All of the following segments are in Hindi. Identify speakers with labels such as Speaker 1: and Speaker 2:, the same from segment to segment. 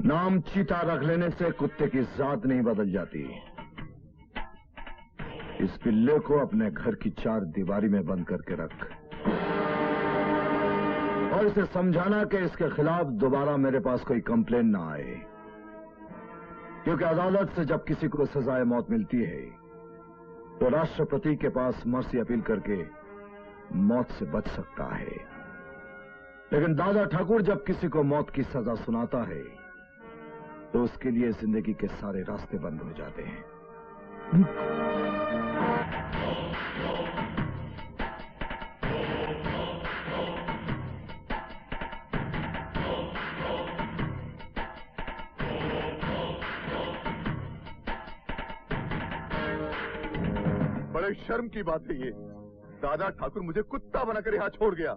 Speaker 1: नाम चीता रख लेने से कुत्ते की जात नहीं बदल जाती। इस पिल्ले को अपने घर की 4 दीवारी में बंद करके रख और इसे समझाना कि इसके खिलाफ दोबारा मेरे पास कोई कंप्लेन ना आए, क्योंकि अदालत से जब किसी को सजाए मौत मिलती है तो राष्ट्रपति के पास मर्सी अपील करके मौत से बच सकता है, लेकिन दादा ठाकुर जब किसी को मौत की सजा सुनाता है तो उसके लिए जिंदगी के सारे रास्ते बंद हो जाते हैं।
Speaker 2: बड़े शर्म की बात है ये। दादा ठाकुर मुझे कुत्ता बनाकर यहाँ छोड़ गया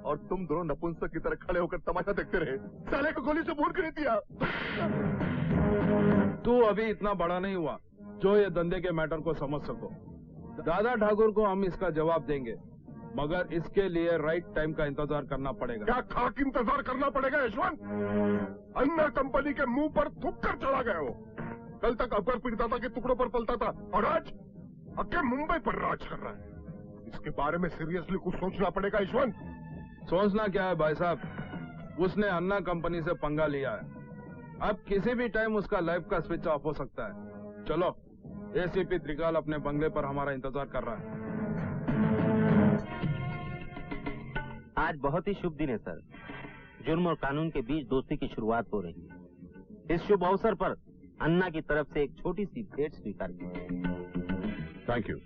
Speaker 2: और तुम दोनों नपुंसक की तरह खड़े होकर तमाशा देखते रहे। साले को गोली से भून कर दिया।
Speaker 3: तू अभी इतना बड़ा नहीं हुआ जो ये धंधे के मैटर को समझ सको। दादा ठाकुर को हम इसका जवाब देंगे, मगर इसके लिए राइट टाइम का इंतजार करना पड़ेगा।
Speaker 2: क्या खाक इंतजार करना पड़ेगा यशवंत? अन्ना कंपनी के मुंह पर थूक कर चढ़ा गए हो। कल तक अकबर पीड़िता के टुकड़ों पर पलता था और आज अक्के मुंबई पर राज कर रहा है। इसके बारे में सीरियसली कुछ सोचना पड़ेगा यशवंत।
Speaker 3: सोचना क्या है भाई साहब, उसने अन्ना कंपनी से पंगा लिया है। अब किसी भी टाइम उसका लाइफ का स्विच ऑफ हो सकता है। चलो, एसीपी त्रिकाल अपने बंगले पर हमारा इंतजार कर रहा है।
Speaker 4: आज बहुत ही शुभ दिन है सर। जुर्म और कानून के बीच दोस्ती की शुरुआत हो रही है। इस शुभ अवसर पर अन्ना की तरफ से एक छोटी सी भेंट स्वीकार की।
Speaker 5: Thank you.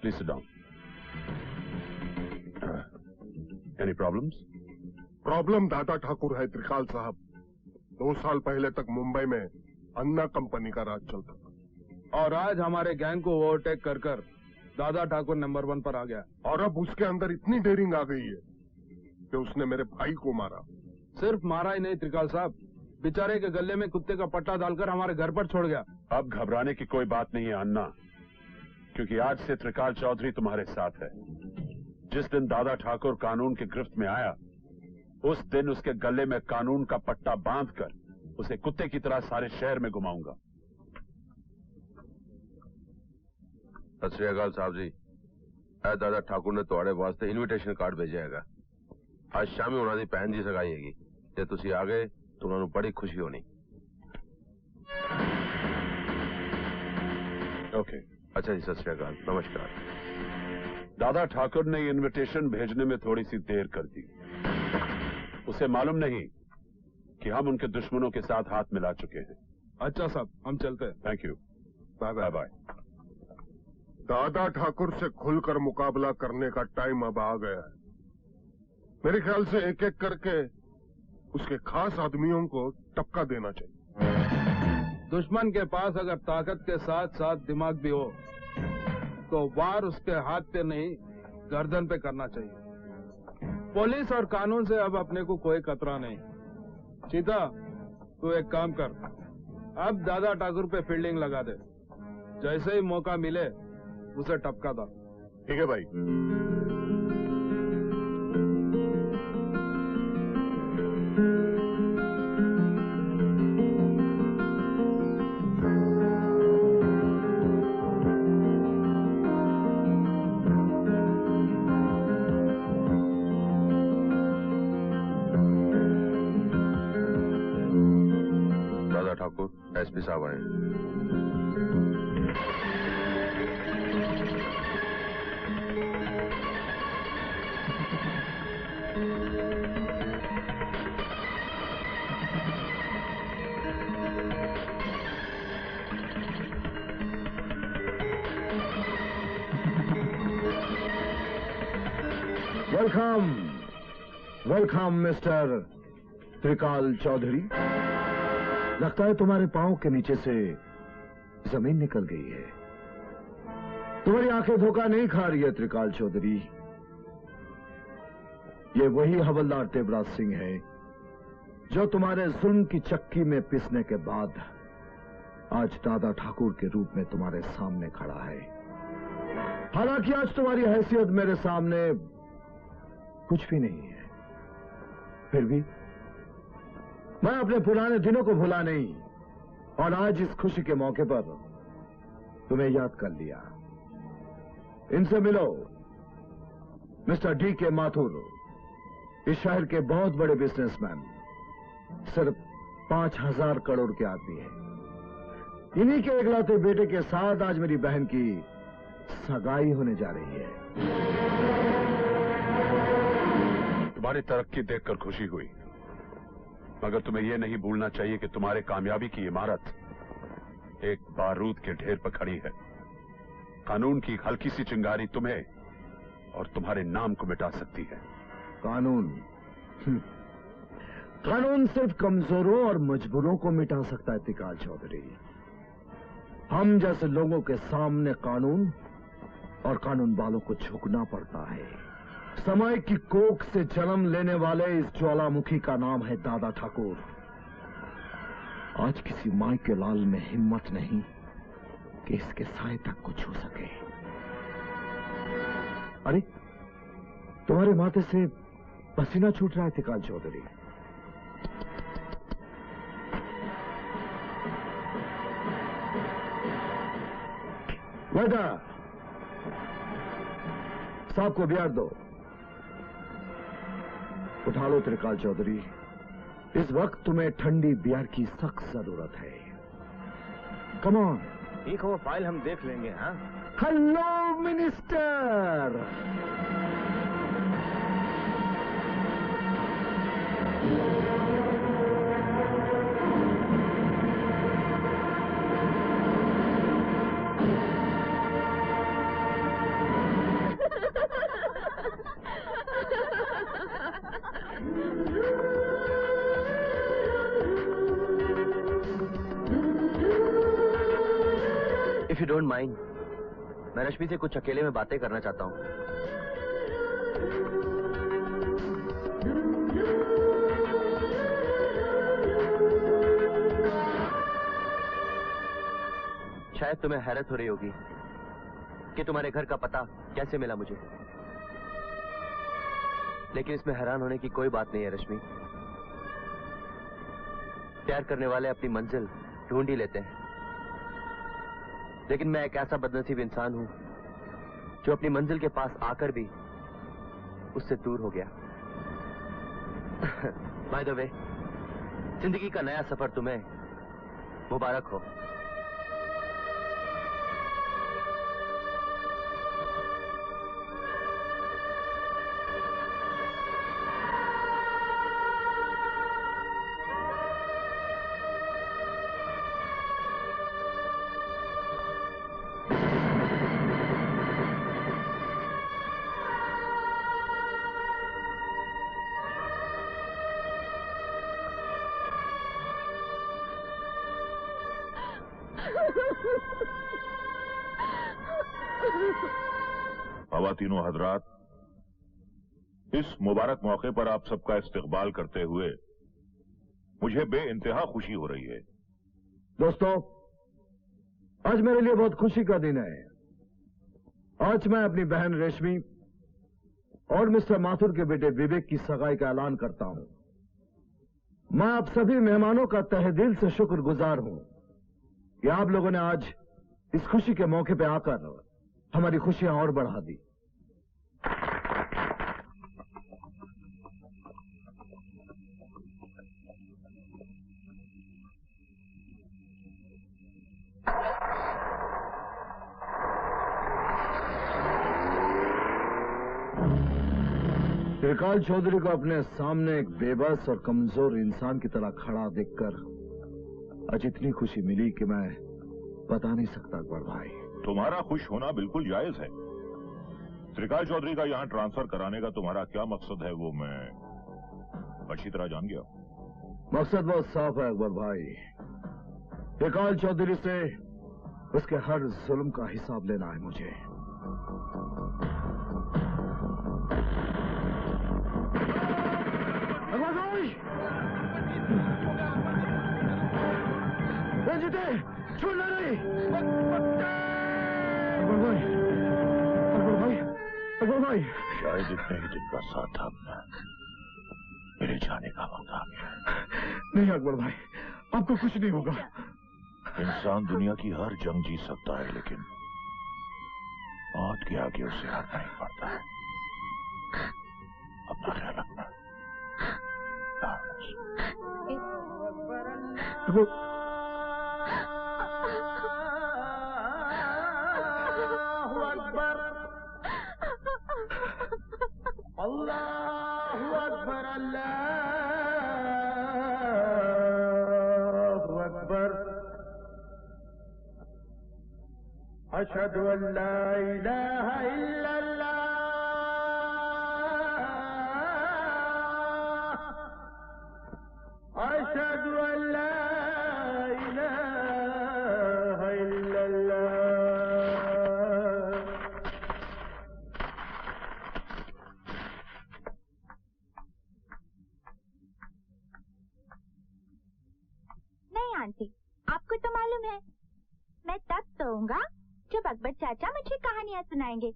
Speaker 5: Please sit down. Any problems?
Speaker 2: Problem दादा ठाकुर है त्रिकाल साहब। 2 साल पहले तक मुंबई में अन्ना कंपनी का राज चलता था
Speaker 3: और आज हमारे गैंग को ओवरटेक कर दादा ठाकुर नंबर 1 पर आ गया।
Speaker 2: और अब उसके अंदर इतनी डेयरिंग आ गई है कि उसने मेरे भाई को मारा।
Speaker 3: सिर्फ मारा ही नहीं त्रिकाल साहब, बेचारे के गले में कुत्ते का पट्टा डालकर हमारे घर पर छोड़ गया।
Speaker 5: अब घबराने की कोई बात नहीं है अन्ना, क्योंकि आज से त्रिकाल चौधरी तुम्हारे साथ है। जिस दिन दादा ठाकुर कानून की गिरफ्त में आया, उस दिन उसके गले में कानून का पट्टा बांधकर उसे कुत्ते की तरह सारे शहर में घुमाऊंगा।
Speaker 6: सत श्री अकाल साहब जी। दादा ठाकुर ने तुहाड़े वास्ते इनविटेशन कार्ड भेजा है। आज शामी उन्होंने भैन की सगाई हैगी। जे तुसी आ गए तो उन्होंने बड़ी खुशी होनी।
Speaker 5: ओके।
Speaker 6: अच्छा जी, सत श्री अकाल, नमस्कार।
Speaker 5: दादा ठाकुर ने इनविटेशन भेजने में थोड़ी सी देर कर दी। उसे मालूम नहीं कि हम उनके दुश्मनों के साथ हाथ मिला चुके हैं।
Speaker 3: अच्छा साहब, हम चलते हैं।
Speaker 5: Thank you.
Speaker 2: Bye
Speaker 5: bye bye.
Speaker 2: Dada Thakur से खुलकर मुकाबला करने का टाइम अब आ गया है। मेरे ख्याल से एक एक करके उसके खास आदमियों को टपका देना चाहिए।
Speaker 3: दुश्मन के पास अगर ताकत के साथ साथ दिमाग भी हो तो वार उसके हाथ पे नहीं, गर्दन पे करना चाहिए। पुलिस और कानून से अब अपने को कोई खतरा नहीं। चीता, तू एक काम कर, अब दादा ठाकुर पे फील्डिंग लगा दे। जैसे ही मौका मिले उसे टपका दो।
Speaker 2: ठीक है भाई।
Speaker 6: दादा ठाकुर, एसपी साहब आए।
Speaker 1: वेलकम, वेलकम मिस्टर त्रिकाल चौधरी। लगता है तुम्हारे पांव के नीचे से जमीन निकल गई है। तुम्हारी आंखें धोखा नहीं खा रही है त्रिकाल चौधरी। ये वही हवलदार तेवराज सिंह है जो तुम्हारे जुल्म की चक्की में पिसने के बाद आज दादा ठाकुर के रूप में तुम्हारे सामने खड़ा है। हालांकि आज तुम्हारी हैसियत मेरे सामने कुछ भी नहीं है, फिर भी मैं अपने पुराने दिनों को भुला नहीं और आज इस खुशी के मौके पर तुम्हें याद कर लिया। इनसे मिलो, मिस्टर डी.के. माथुर, इस शहर के बहुत बड़े बिजनेसमैन, सिर्फ 5,000 करोड़ के आदमी हैं। इन्हीं के इकलौते बेटे के साथ आज मेरी बहन की सगाई होने जा रही है।
Speaker 5: तुम्हारी तरक्की देखकर खुशी हुई, मगर तुम्हें यह नहीं भूलना चाहिए कि तुम्हारे कामयाबी की इमारत एक बारूद के ढेर पर खड़ी है। कानून की हल्की सी चिंगारी तुम्हें और तुम्हारे नाम को मिटा सकती है।
Speaker 1: कानून कानून सिर्फ कमजोरों और मजबूरों को मिटा सकता है त्रिकाल चौधरी। हम जैसे लोगों के सामने कानून और कानून वालों को झुकना पड़ता है। समय की कोख से जन्म लेने वाले इस ज्वालामुखी का नाम है दादा ठाकुर। आज किसी माई के लाल में हिम्मत नहीं कि इसके साए तक को छू सके। अरे, तुम्हारे माथे से पसीना छूट रहा है त्रिकाल चौधरी। बेटा, साहब को बियर दो। उठा लो त्रिकाल चौधरी, इस वक्त तुम्हें ठंडी बियर की सख्त जरूरत है। Come on.
Speaker 7: ठीक हो, फाइल हम देख लेंगे। हाँ,
Speaker 1: hello minister.
Speaker 7: If you don't mind, मैं रश्मि से कुछ अकेले में बातें करना चाहता हूँ। शायद तुम्हें हैरत हो रही होगी कि तुम्हारे घर का पता कैसे मिला मुझे, लेकिन इसमें हैरान होने की कोई बात नहीं है रश्मि। प्यार करने वाले अपनी मंजिल ढूंढ ही लेते हैं, लेकिन मैं एक ऐसा बदनसीब इंसान हूं जो अपनी मंजिल के पास आकर भी उससे दूर हो गया। बाय द वे, जिंदगी का नया सफर तुम्हें मुबारक हो।
Speaker 8: ख़वातीनो हज़रात, इस मुबारक मौके पर आप सबका इस्तकबाल करते हुए मुझे बेइंतहा खुशी हो रही है।
Speaker 1: दोस्तों, आज मेरे लिए बहुत खुशी का दिन है। आज मैं अपनी बहन रेशमी और मिस्टर माथुर के बेटे विवेक की सगाई का ऐलान करता हूं। मैं आप सभी मेहमानों का तहे दिल से शुक्रगुजार हूं कि आप लोगों ने आज इस खुशी के मौके पर आकर हमारी खुशियां और बढ़ा दी। त्रिकाल चौधरी को अपने सामने एक बेबस और कमजोर इंसान की तरह खड़ा देखकर आज इतनी खुशी मिली कि मैं बता नहीं सकता अकबर भाई।
Speaker 8: तुम्हारा खुश होना बिल्कुल जायज है। त्रिकाल चौधरी का यहाँ ट्रांसफर कराने का तुम्हारा क्या मकसद है वो मैं अच्छी तरह जान गया।
Speaker 1: मकसद बहुत साफ है अकबर भाई। त्रिकाल चौधरी से उसके हर जुल्म का हिसाब लेना है मुझे। अकबर भाई, जीते छोड़ना नहीं। अकबर भाई,
Speaker 8: शायद इतने ही दिन का साथ हमने मेरे जाने का वक्त आ गया।
Speaker 1: नहीं अकबर भाई, आपको कुछ नहीं होगा।
Speaker 8: इंसान दुनिया की हर जंग जीत सकता है, लेकिन मौत के आगे उसे हारना ही पड़ता है। अपना ख्याल रखना।
Speaker 9: अल्लाहु अकबर, अल्लाहु अकबर। अशहदु अन ला इलाहा इल्लल्लाह, अशहदु अन ला इलाहा इल्लल्लाह।
Speaker 10: नहीं आंटी, आपको तो मालूम है मैं तब सोऊंगा जब अकबर चाचा मुझे कहानियाँ सुनाएंगे,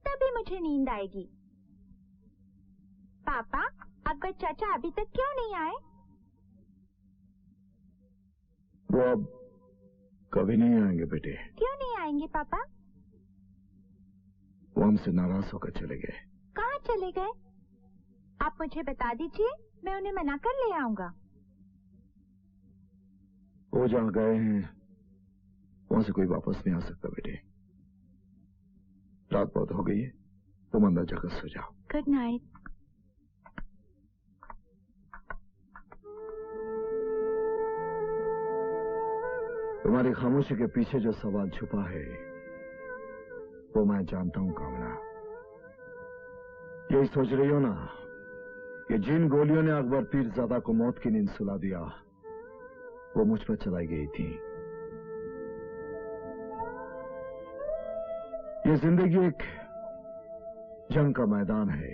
Speaker 10: तभी मुझे नींद आएगी। पापा, अकबर चाचा अभी तक क्यों नहीं आए?
Speaker 1: वो अब कभी नहीं आएंगे बेटे।
Speaker 10: क्यों नहीं आएंगे पापा?
Speaker 1: वो हमसे नाराज होकर चले गए।
Speaker 10: कहाँ चले गए? आप मुझे बता दीजिए, मैं उन्हें मना कर ले आऊंगा।
Speaker 1: वो जहाँ गए हैं वहां से कोई वापस नहीं आ सकता बेटे। रात बहुत हो गई है, तुम अंदर जाकर सो जाओ।
Speaker 10: Good night.
Speaker 1: तुम्हारी खामोशी के पीछे जो सवाल छुपा है वो मैं जानता हूं कामना। यही सोच रही हो ना कि जिन गोलियों ने अकबर पीरजादा को मौत की नींद सुला दिया वो मुझ पर चलाई गई थी। ये जिंदगी एक जंग का मैदान है।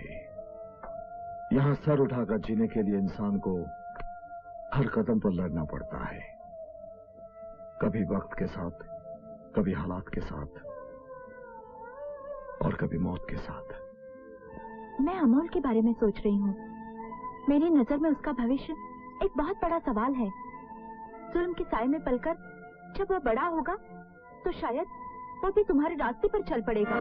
Speaker 1: यहां सर उठाकर जीने के लिए इंसान को हर कदम पर लड़ना पड़ता है, कभी वक्त के साथ, कभी हालात के साथ और कभी मौत के साथ।
Speaker 10: मैं अमोल के बारे में सोच रही हूँ। मेरी नजर में उसका भविष्य एक बहुत बड़ा सवाल है। जुल्म के साए में पलकर जब वो बड़ा होगा तो शायद वो भी तुम्हारे रास्ते पर चल पड़ेगा।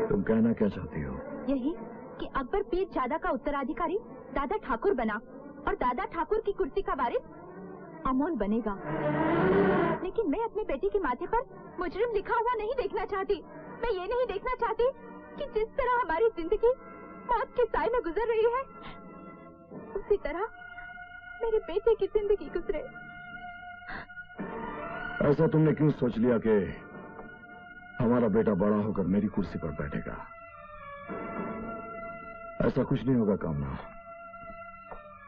Speaker 1: तुम कहना क्या चाहती हो?
Speaker 10: यही कि अकबर पीरजादा का उत्तराधिकारी दादा ठाकुर बना और दादा ठाकुर की कुर्सी का वारिस अमोल बनेगा। लेकिन मैं अपने बेटे के माथे पर मुजरिम लिखा हुआ नहीं देखना चाहती। मैं ये नहीं देखना चाहती कि जिस तरह हमारी जिंदगी मौत के साए में गुजर रही है उसी तरह मेरे बेटे की जिंदगी गुजरे।
Speaker 1: ऐसा तुमने क्यों सोच लिया कि हमारा बेटा बड़ा होकर मेरी कुर्सी पर बैठेगा? ऐसा कुछ नहीं होगा कामना।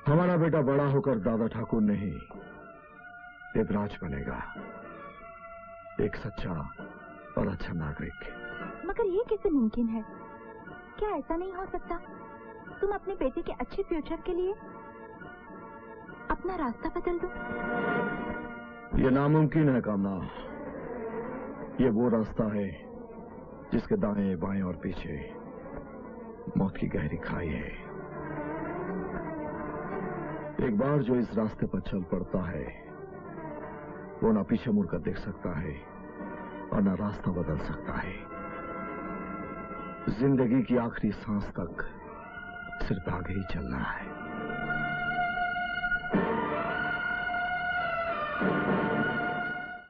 Speaker 1: हमारा बेटा बड़ा होकर दादा ठाकुर नहीं देवराज बनेगा, एक सच्चा और अच्छा नागरिक।
Speaker 10: मगर ये कैसे मुमकिन है? क्या ऐसा नहीं हो सकता तुम अपने बेटे के अच्छे फ्यूचर के लिए अपना रास्ता बदल दो?
Speaker 1: ये नामुमकिन है कामना। ये वो रास्ता है जिसके दाएं बाएं और पीछे मौत की गहरी खाई है। एक बार जो इस रास्ते पर चल पड़ता है वो ना पीछे मुड़कर देख सकता है और ना रास्ता बदल सकता है। जिंदगी की आखिरी सांस तक सिर्फ आगे ही चलना है।